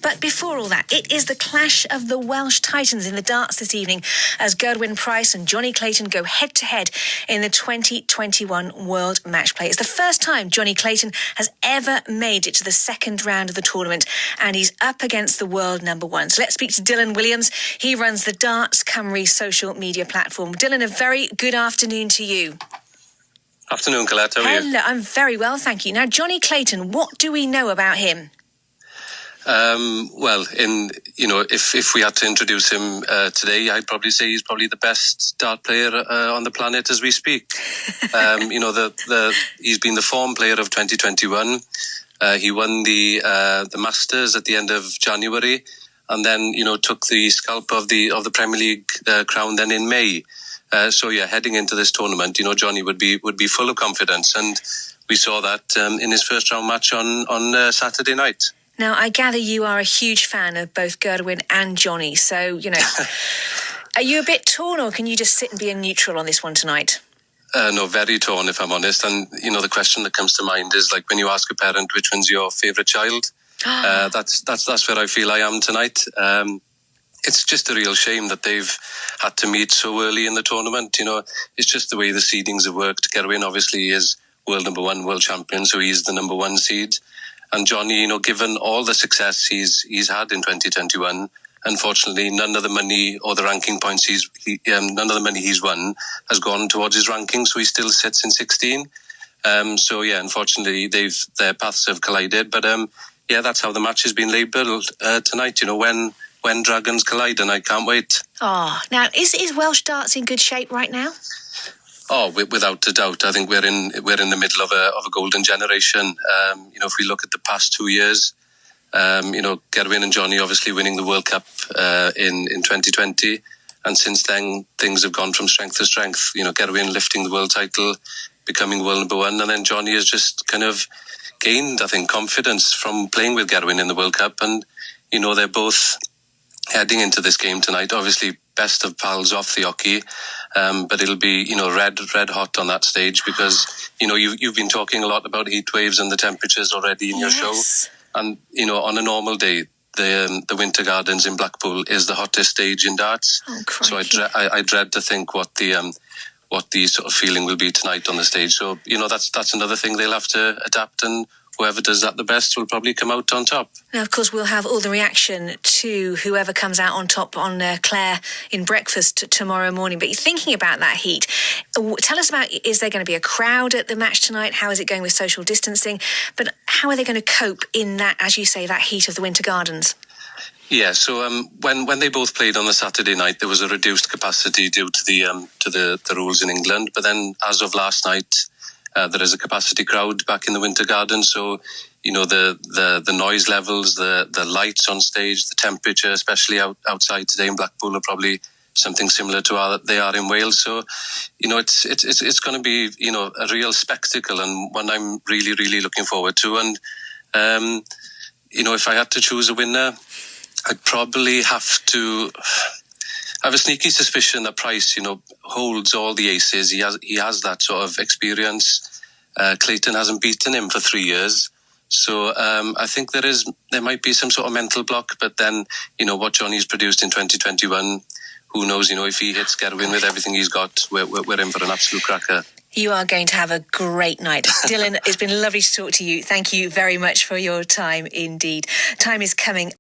But before all that, it is the clash of the Welsh Titans in the darts this evening as Gerwyn Price and Jonny Clayton go head-to-head in the 2021 World Matchplay. It's the first time Jonny Clayton has ever made it to the second round of the tournament, and he's up against the world number one. So let's speak to Dylan Williams. He runs the Darts Cymru social media platform. Dylan, a very good afternoon to you. Afternoon, Colette. How are you? Hello, I'm very well, thank you. Now, Jonny Clayton, what do we know about him? If we had to introduce him today, I'd probably say he's probably the best dart player on the planet as we speak. He's been the form player of 2021. He won the Masters at the end of January, and then took the scalp of the Premier League crown then in May. Heading into this tournament, Jonny would be full of confidence, and we saw that in his first round match on Saturday night. Now, I gather you are a huge fan of both Gerwyn and Jonny, so, are you a bit torn, or can you just sit and be a neutral on this one tonight? No, very torn, if I'm honest. And, the question that comes to mind is, like, when you ask a parent which one's your favourite child, that's where I feel I am tonight. It's just a real shame that they've had to meet so early in the tournament. It's just the way the seedings have worked. Gerwyn obviously is world number one, world champion, so he's the number one seed. And Jonny, given all the success he's had in 2021, unfortunately, none of the money or the ranking points none of the money he's won has gone towards his ranking, so he still sits in 16. Unfortunately, their paths have collided. But that's how the match has been labelled tonight. When dragons collide, and I can't wait. Oh, now is Welsh darts in good shape right now? Oh, without a doubt. I think we're in the middle of a golden generation. If we look at the past 2 years, Gerwyn and Jonny obviously winning the World Cup in 2020, and since then things have gone from strength to strength. Gerwyn lifting the world title, becoming world number one, and then Jonny has just kind of gained, I think, confidence from playing with Gerwyn in the World Cup, and they're both heading into this game tonight. Obviously, best of pals off the hockey. But it'll be, red hot on that stage because, you've been talking a lot about heat waves and the temperatures already in your show. And, on a normal day, the Winter Gardens in Blackpool is the hottest stage in darts. Oh, crikey. So I dread to think what the sort of feeling will be tonight on the stage. So, that's another thing they'll have to adapt, and whoever does that the best will probably come out on top. Now, of course, we'll have all the reaction to whoever comes out on top on Claire in breakfast tomorrow morning. But you're thinking about that heat. Tell us about, is there going to be a crowd at the match tonight? How is it going with social distancing? But how are they going to cope in that, as you say, that heat of the Winter Gardens? Yeah, so when they both played on the Saturday night, there was a reduced capacity due to the rules in England. But then, as of last night, there is a capacity crowd back in the Winter Garden, so the noise levels, the lights on stage, the temperature, especially outside today in Blackpool, are probably something similar to how they are in Wales. So it's going to be a real spectacle, and one I'm really, really looking forward to. And if I had to choose a winner, I'd probably have to. I have a sneaky suspicion that Price, holds all the aces. He has that sort of experience. Clayton hasn't beaten him for 3 years. So I think there might be some sort of mental block. But then, what Jonny's produced in 2021, who knows, if he hits Gerwyn with everything he's got, we're in for an absolute cracker. You are going to have a great night. Dylan, it's been lovely to talk to you. Thank you very much for your time indeed. Time is coming